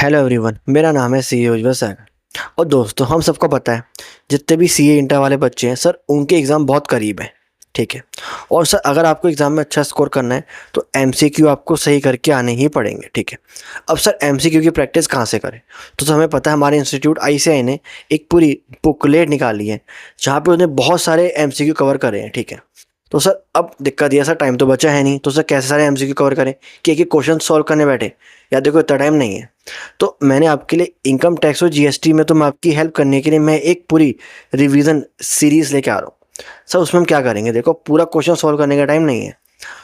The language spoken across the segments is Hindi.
हेलो एवरीवन, मेरा नाम है सी ए उज्जवल सर। और दोस्तों, हम सबको पता है जितने भी सी ए इंटर वाले बच्चे हैं सर, उनके एग्ज़ाम बहुत करीब है। ठीक है। और सर, अगर आपको एग्ज़ाम में अच्छा स्कोर करना है तो एमसीक्यू आपको सही करके आने ही पड़ेंगे। ठीक है। अब सर, एमसीक्यू की प्रैक्टिस कहाँ से करें? तो सर, हमें पता है हमारे इंस्टीट्यूट आईसीएआई ने एक पूरी बुकलेट निकाली है जहाँ पे उन्हें बहुत सारे एमसीक्यू कवर करे हैं। ठीक है। तो सर, अब दिक्कत ये है सर, टाइम तो बचा है नहीं, तो सर कैसे सारे एमसीक्यू कवर करें कि एक एक क्वेश्चन सॉल्व करने बैठे? या देखो, इतना टाइम नहीं है। तो मैंने आपके लिए इनकम टैक्स और जीएसटी में तो मैं आपकी हेल्प करने के लिए मैं एक पूरी रिवीजन सीरीज़ लेके आ रहा हूँ। सर, उसमें हम क्या करेंगे? देखो, पूरा क्वेश्चन सॉल्व करने का टाइम नहीं है,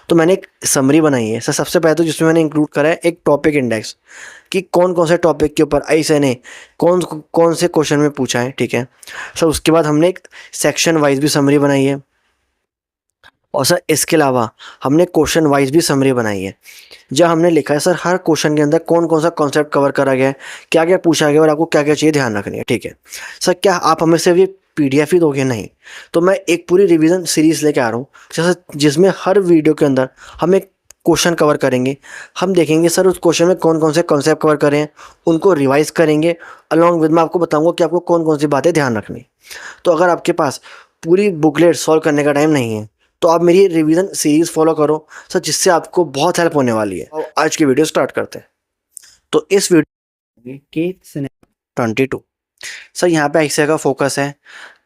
तो मैंने एक समरी बनाई है। सर, सबसे पहले तो जिसमें मैंने इंक्लूड करा है एक टॉपिक इंडेक्स कि कौन कौन से टॉपिक के ऊपर आईसीएआई ने कौन कौन से क्वेश्चन में पूछा है। ठीक है। सर, उसके बाद हमने एक सेक्शन वाइज भी समरी बनाई है। और सर, इसके अलावा हमने क्वेश्चन वाइज भी समरी बनाई है, जहाँ हमने लिखा है सर हर क्वेश्चन के अंदर कौन कौन सा कॉन्सेप्ट कवर करा गया है, क्या क्या पूछा गया और आपको क्या क्या चीज़ें ध्यान रखनी है। ठीक है। सर, क्या आप हमें सिर्फ ये पीडीएफ ही दोगे? नहीं, तो मैं एक पूरी रिवीजन सीरीज़ लेके आ रहा हूँ, जैसे जिसमें हर वीडियो के अंदर हम एक क्वेश्चन कवर करेंगे। हम देखेंगे सर उस क्वेश्चन में कौन कौन से कॉन्सेप्ट कवर करें हैं, उनको रिवाइज करेंगे। अलॉन्ग विद मैं आपको बताऊंगा कि आपको कौन कौन सी बातें ध्यान रखनी। तो अगर आपके पास पूरी बुकलेट सॉल्व करने का टाइम नहीं है तो आप मेरी रिवीजन सीरीज फॉलो करो सर, जिससे आपको बहुत हेल्प होने वाली है। और आज की वीडियो स्टार्ट करते हैं। तो इस वीडियो की 22 सर, यहाँ पे आईसीएआई का फोकस है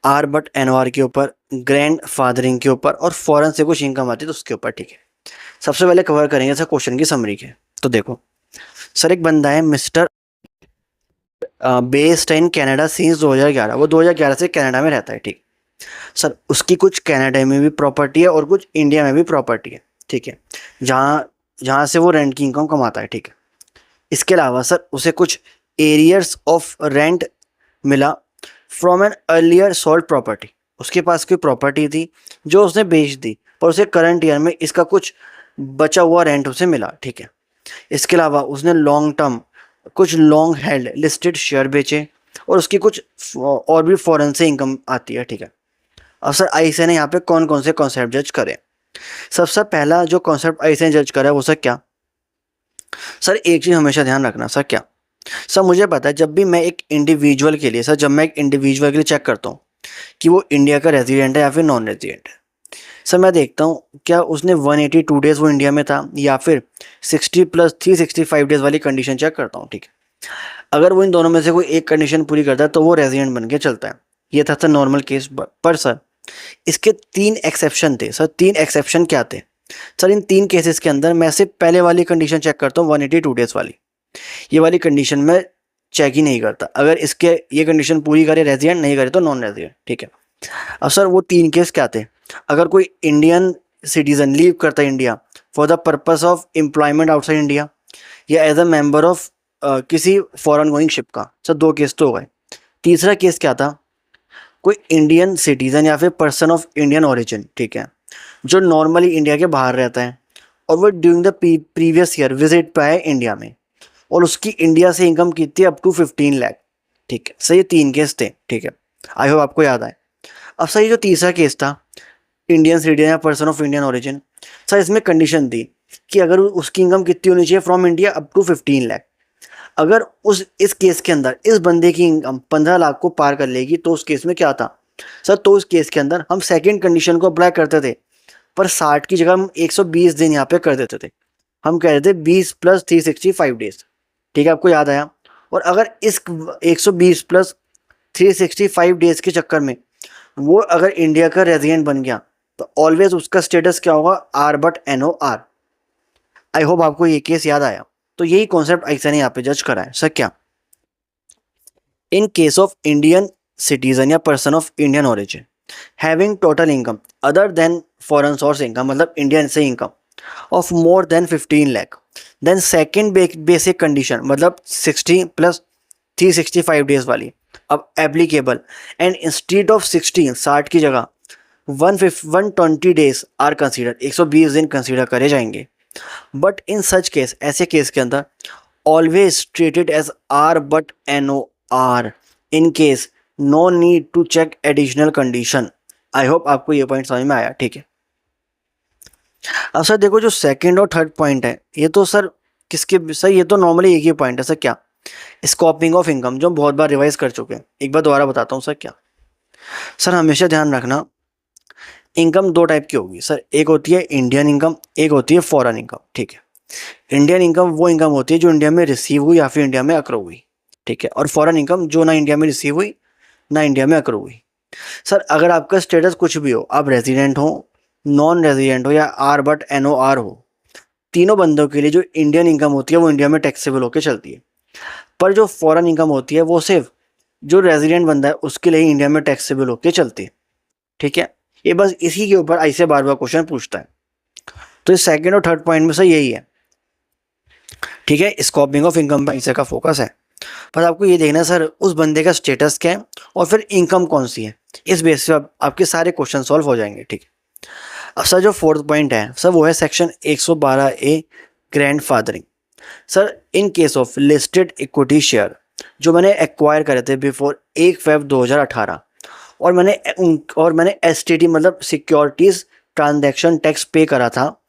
आर बट एनओआर के ऊपर, ग्रैंड फादरिंग के ऊपर और फॉरेन से कुछ इनकम आती है तो उसके ऊपर। ठीक है। सबसे पहले कवर करेंगे सर क्वेश्चन की समरी के। तो देखो सर, एक बंदा है mister based in Canada since 2011। वो 2011 से कनाडा में रहता है। ठीक। सर, उसकी कुछ कनाडा में भी प्रॉपर्टी है और कुछ इंडिया में भी प्रॉपर्टी है। ठीक है। जहाँ जहाँ से वो रेंट की इनकम कमाता है। ठीक है। इसके अलावा सर, उसे कुछ एरियर्स ऑफ रेंट मिला from an earlier sold property. उसके पास कोई प्रॉपर्टी थी जो उसने बेच दी, पर उसे करंट ईयर में इसका कुछ बचा हुआ रेंट उसे मिला। ठीक है। इसके अलावा उसने लॉन्ग टर्म कुछ लॉन्ग हेल्ड लिस्टेड शेयर बेचे और उसकी कुछ और भी फॉरेन से इनकम आती है। ठीक है। अब सर, आईसीएआई ने यहाँ पे कौन कौन से कॉन्सेप्ट जज करे? सबसे पहला जो कॉन्सेप्ट आईसीएआई जज करा है वो सर क्या? सर, एक चीज़ हमेशा ध्यान रखना। सर, क्या? सर, मुझे पता है जब भी मैं एक इंडिविजुअल के लिए चेक करता हूँ कि वो इंडिया का रेजिडेंट है या फिर नॉन रेजिडेंट है, सर मैं देखता हूँ क्या उसने 182 डेज़ वो इंडिया में था या फिर 60 + 365 डेज़ वाली कंडीशन चेक करता हूँ। ठीक है। अगर वो इन दोनों में से कोई एक कंडीशन पूरी करता है तो वो रेजिडेंट बन के चलता है। ये था सर नॉर्मल केस। पर सर, इसके 3 एक्सेप्शन थे। सर, 3 एक्सेप्शन क्या थे? सर, इन 3 केसेस के अंदर मैं सिर्फ पहले वाली कंडीशन चेक करता हूँ, 182 डेज़ वाली। ये वाली कंडीशन में चेक ही नहीं करता। अगर इसके ये कंडीशन पूरी करे रेजिडेंट, नहीं करे तो नॉन रेजिडेंट। ठीक है। अब सर, वो 3 केस क्या थे? अगर कोई इंडियन सिटीजन लीव करता है India for the purpose of employment outside India या एज अ मेंबर ऑफ किसी फॉरेन गोइंग शिप का। सर, 2 केस तो हो गए। तीसरा केस क्या था? कोई इंडियन सिटीजन या फिर पर्सन ऑफ इंडियन ओरिजिन। ठीक है। जो नॉर्मली इंडिया के बाहर रहता है और वो during the previous year visit पे आए इंडिया में और उसकी इंडिया से इनकम की थी अप टू 15 लाख। ठीक है। सर, ये 3 केस थे। ठीक है। आई होप आपको याद आए। अब सर, ये जो तीसरा केस था, इंडियन सिटीजन या person of Indian origin, sir इसमें कंडीशन थी कि अगर उसकी इनकम कितनी होनी चाहिए from India up to 15 lakh. अगर इस केस के अंदर इस बंदे की इनकम 15 लाख को पार कर लेगी तो उस केस में क्या था? सर, तो उस केस के अंदर हम सेकेंड कंडीशन को अप्लाई करते थे, पर 60 की जगह हम 120 दिन यहाँ पे कर देते थे। हम कह रहे थे 20 + 365 डेज। ठीक है, आपको याद आया? और अगर इस 120 + 365 डेज के चक्कर में वो अगर इंडिया का रेजिडेंट बन गया तो ऑलवेज उसका स्टेटस क्या होगा? R but NOR. I hope आपको ये केस याद आया। तो यही कॉन्सेप्ट आईसीएआई ने यहाँ पे जज करा है। सर, क्या? In case of Indian citizen या person of Indian origin having total income other than foreign source income, मतलब इंडियन से income of more than 15 lakh, then second basic condition मतलब 60 + 365 डेज वाली अब एप्लीकेबल, एंड इंस्टीड ऑफ 60 की जगह 120 डेज आर कंसीडर, 120 दिन कंसीडर करे जाएंगे। बट इन सच केस, ऐसे केस के अंदर always treated as R but NOR in case no need to check additional condition. I hope आपको ये पॉइंट समझ में आया। ठीक है। अब सर देखो, जो सेकंड और थर्ड पॉइंट है ये तो सर किसके? सर, ये तो नॉर्मली एक ही पॉइंट है। सर, क्या? स्कोपिंग ऑफ इनकम जो हम बहुत बार रिवाइज कर चुके हैं, एक बार दोबारा बताता हूँ सर क्या। सर हमेशा ध्यान रखना, इनकम दो टाइप की होगी सर, एक होती है इंडियन इनकम, एक होती है फॉरेन इनकम। ठीक है, इंडियन इनकम वो इनकम होती है जो इंडिया में रिसीव हुई या फिर इंडिया में अक्रो हुई। ठीक है, और फॉरेन इनकम जो ना इंडिया में रिसीव हुई ना इंडिया में अक्रो हुई। सर अगर आपका स्टेटस कुछ भी हो, आप रेजिडेंट हो, नॉन रेजिडेंट हो या आर बट NOR हो, तीनों बंदों के लिए जो इंडियन इनकम होती है वो इंडिया में टैक्सेबल होकर चलती है। पर जो फॉरेन इनकम होती है वो सिर्फ जो रेजिडेंट बंदा है उसके लिए ही इंडिया में टैक्सेबल होकर चलती है। ठीक है, ये बस इसी के ऊपर ऐसे बार बार क्वेश्चन पूछता है। तो इस सेकंड और थर्ड पॉइंट में से यही है। ठीक है, स्कोपिंग ऑफ इनकम पर ऐसे का फोकस है। पर आपको ये देखना है सर उस बंदे का स्टेटस क्या है और फिर इनकम कौन सी है, इस बेस पे आपके सारे क्वेश्चन सॉल्व हो जाएंगे। ठीक है, अब सर जो फोर्थ पॉइंट है सर वो है section 112A grand fathering. Sir in case of listed equity share जो मैंने एक्वायर करे थे बिफोर 1 फेब 2018 और मैंने STT मतलब सिक्योरिटीज ट्रांजैक्शन टैक्स पे करा था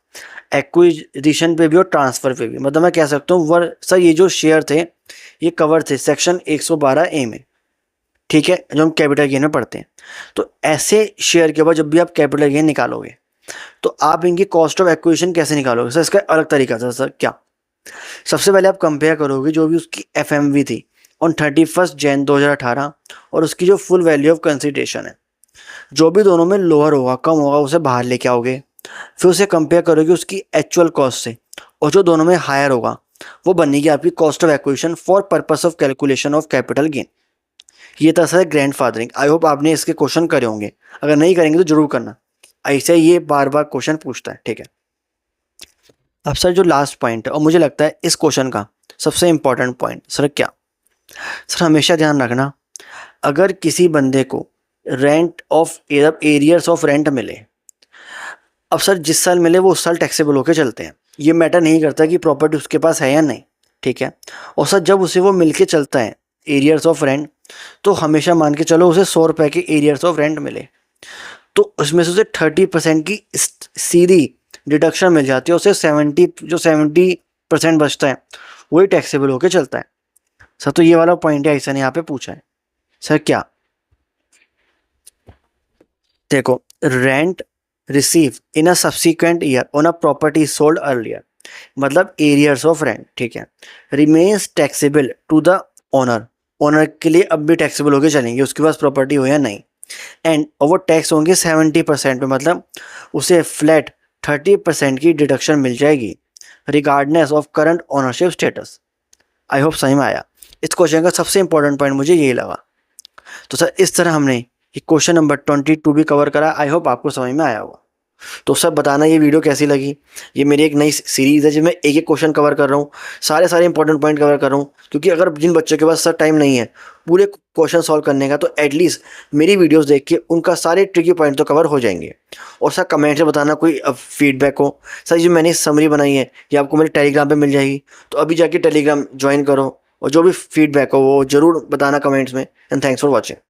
एक्विजिशन पे भी और ट्रांसफ़र पे भी, मतलब मैं कह सकता हूँ वर सर ये जो शेयर थे ये कवर थे सेक्शन 112A में। ठीक है, जो हम कैपिटल गेन में पढ़ते हैं। तो ऐसे शेयर के ऊपर जब भी आप कैपिटल गेन निकालोगे तो आप इनकी कॉस्ट ऑफ एक्विजिशन कैसे निकालोगे सर, इसका अलग तरीका था सर। क्या, सबसे पहले आप कंपेयर करोगे जो भी उसकी FMV थी ऑन 31 जनवरी 2018 और उसकी जो फुल वैल्यू ऑफ कंसिडरेशन है, जो भी दोनों में लोअर होगा कम होगा उसे बाहर लेके आओगे। फिर उसे कंपेयर करोगे उसकी एक्चुअल कॉस्ट से, और जो दोनों में हायर होगा वो बनेगी आपकी cost of acquisition for purpose of calculation of capital gain. ये था sir grand fathering. I hope आपने इसके क्वेश्चन करे होंगे, अगर नहीं करेंगे तो जरूर करना, ऐसे ये बार बार क्वेश्चन पूछता है। ठीक है, अब सर जो लास्ट पॉइंट है और मुझे लगता है इस क्वेश्चन का सबसे इंपॉर्टेंट पॉइंट सर क्या। सर हमेशा ध्यान रखना, अगर किसी बंदे को rent of arrears of rent मिले, अब सर जिस साल मिले वो उस साल टैक्सेबल होकर चलते हैं, ये मैटर नहीं करता कि प्रॉपर्टी उसके पास है या नहीं। ठीक है, और सर जब उसे वो मिलके चलता है एरियर्स ऑफ रेंट, तो हमेशा मान के चलो उसे 100 रुपये के एरियर्स ऑफ रेंट मिले तो उसमें से उसे 30% की सीधी डिडक्शन मिल जाती है, उसे 70% बचता है वही टैक्सेबल होकर चलता है। सर तो ये वाला पॉइंट है, ऐसा ने यहाँ पे पूछा है। सर क्या, देखो, rent receive in a subsequent year on a property sold earlier, मतलब एरियर्स ऑफ रेंट। ठीक है, remains taxable to the owner, owner के लिए अब भी टैक्सेबल होके चलेंगे उसके पास प्रॉपर्टी हो या नहीं। एंड और वो टैक्स होंगे 70% पे, मतलब उसे फ्लैट 30% की डिडक्शन मिल जाएगी regardless of current ownership status. I hope समझ में आया। इस क्वेश्चन का सबसे इंपॉर्टेंट पॉइंट मुझे यही लगा। तो सर इस तरह हमने ये क्वेश्चन नंबर 22 भी कवर करा। आई होप आपको समझ में आया होगा। तो सर बताना ये वीडियो कैसी लगी। ये मेरी एक नई सीरीज़ है जिसमें एक एक क्वेश्चन कवर कर रहा हूँ, सारे इंपॉर्टेंट पॉइंट कवर कर रहा हूँ, क्योंकि अगर जिन बच्चों के पास सर टाइम नहीं है पूरे क्वेश्चन सॉल्व करने का, तो एटलीस्ट मेरी वीडियोस देख के उनका सारे ट्रिकी पॉइंट तो कवर हो जाएंगे। और सर कमेंट से बताना कोई फीडबैक हो। सर जो मैंने समरी बनाई है ये आपको मेरे टेलीग्राम पे मिल जाएगी, तो अभी जाके टेलीग्राम ज्वाइन करो और जो भी फीडबैक हो वो ज़रूर बताना कमेंट्स में। And thanks for watching.